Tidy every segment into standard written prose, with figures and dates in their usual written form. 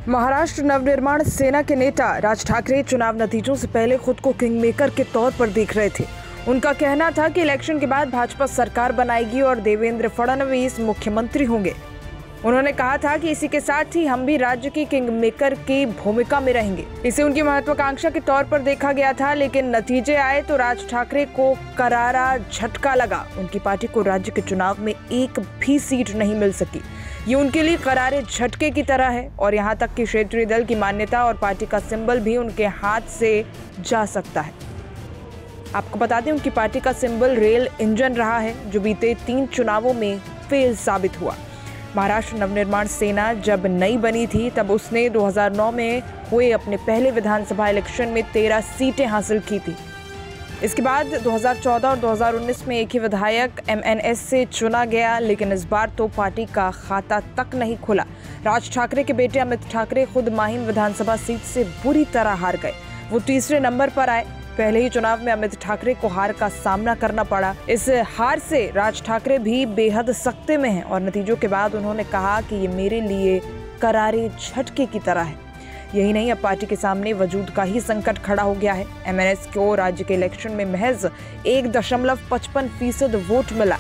महाराष्ट्र नवनिर्माण सेना के नेता राज ठाकरे चुनाव नतीजों से पहले खुद को किंगमेकर के तौर पर देख रहे थे। उनका कहना था कि इलेक्शन के बाद भाजपा सरकार बनाएगी और देवेंद्र फडणवीस मुख्यमंत्री होंगे। उन्होंने कहा था कि इसी के साथ ही हम भी राज्य की किंगमेकर की भूमिका में रहेंगे। इसे उनकी महत्वाकांक्षा के तौर पर देखा गया था, लेकिन नतीजे आए तो राज ठाकरे को करारा झटका लगा। उनकी पार्टी को राज्य के चुनाव में एक भी सीट नहीं मिल सकी। ये उनके लिए करारे झटके की तरह है और यहाँ तक कि क्षेत्रीय दल की मान्यता और पार्टी का सिंबल भी उनके हाथ से जा सकता है। आपको बता दें, उनकी पार्टी का सिंबल रेल इंजन रहा है, जो बीते 3 चुनावों में फेल साबित हुआ। महाराष्ट्र नवनिर्माण सेना जब नई बनी थी तब उसने 2009 में हुए अपने पहले विधानसभा इलेक्शन में 13 सीटें हासिल की थी। इसके बाद 2014 और 2019 में एक ही विधायक एमएनएस से चुना गया, लेकिन इस बार तो पार्टी का खाता तक नहीं खुला। राज ठाकरे के बेटे अमित ठाकरे खुद माहिम विधानसभा सीट से बुरी तरह हार गए। वो तीसरे नंबर पर आए। पहले ही चुनाव में अमित ठाकरे को हार का सामना करना पड़ा। इस हार से राज ठाकरे भी बेहद सख्ते में हैं और नतीजों के बाद उन्होंने कहा कि ये मेरे लिए करारे झटके की तरह है। यही नहीं, अब पार्टी के सामने वजूद का ही संकट खड़ा हो गया है। एमएनएस को राज्य के इलेक्शन में महज 1.55% वोट मिला।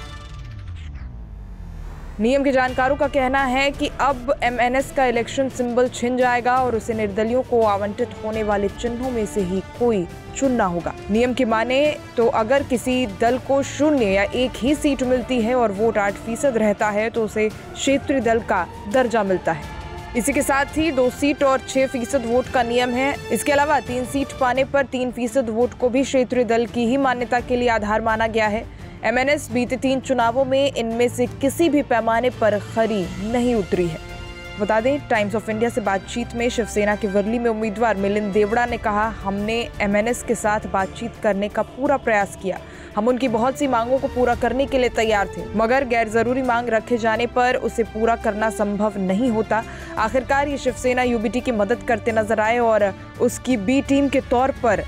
नियम के जानकारों का कहना है कि अब एमएनएस का इलेक्शन सिंबल छिन जाएगा और उसे निर्दलियों को आवंटित होने वाले चिन्हों में से ही कोई चुनना होगा। नियम की माने तो अगर किसी दल को 0 या 1 ही सीट मिलती है और वोट 8% रहता है तो उसे क्षेत्रीय दल का दर्जा मिलता है। इसी के साथ ही 2 सीट और 6% वोट का नियम है। इसके अलावा 3 सीट पाने पर 3% वोट को भी क्षेत्रीय दल की ही मान्यता के लिए आधार माना गया है। एमएनएस बीते 3 चुनावों में इनमें से किसी भी पैमाने पर खरी नहीं उतरी है। बता दें, टाइम्स ऑफ इंडिया से बातचीत में शिवसेना के वर्ली में उम्मीदवार मिलिंद देवड़ा ने कहा, हमने एमएनएस के साथ बातचीत करने का पूरा प्रयास किया। हम उनकी बहुत सी मांगों को पूरा करने के लिए तैयार थे, मगर गैर जरूरी मांग रखे जाने पर उसे पूरा करना संभव नहीं होता। आखिरकार ये शिवसेना यूबीटी की मदद करते नजर आए और उसकी बी टीम के तौर पर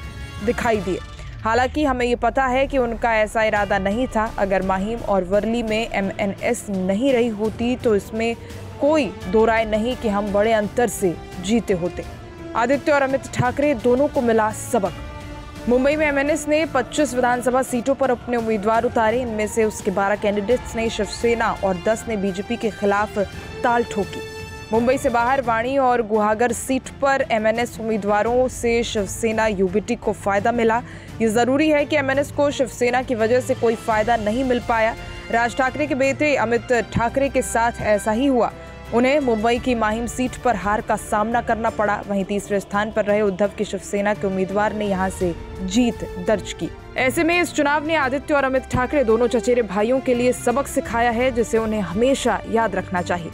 दिखाई दिए। हालांकि हमें ये पता है कि उनका ऐसा इरादा नहीं था। अगर माहिम और वर्ली में एमएनएस नहीं रही होती तो इसमें कोई दो राय नहीं कि हम बड़े अंतर से जीते होते। आदित्य और अमित ठाकरे दोनों को मिला सबक। मुंबई में एमएनएस ने 25 विधानसभा सीटों पर अपने उम्मीदवार उतारे। इनमें से उसके 12 कैंडिडेट्स ने शिवसेना और 10 ने बीजेपी के खिलाफ ताल ठोकी। मुंबई से बाहर वाणी और गुहागर सीट पर एमएनएस उम्मीदवारों से शिवसेना यूबीटी को फायदा मिला। ये जरूरी है कि एमएनएस को शिवसेना की वजह से कोई फायदा नहीं मिल पाया। राज ठाकरे के बेटे अमित ठाकरे के साथ ऐसा ही हुआ। उन्हें मुंबई की माहिम सीट पर हार का सामना करना पड़ा। वहीं तीसरे स्थान पर रहे उद्धव की शिवसेना के उम्मीदवार ने यहां से जीत दर्ज की। ऐसे में इस चुनाव ने आदित्य और अमित ठाकरे दोनों चचेरे भाइयों के लिए सबक सिखाया है, जिसे उन्हें हमेशा याद रखना चाहिए।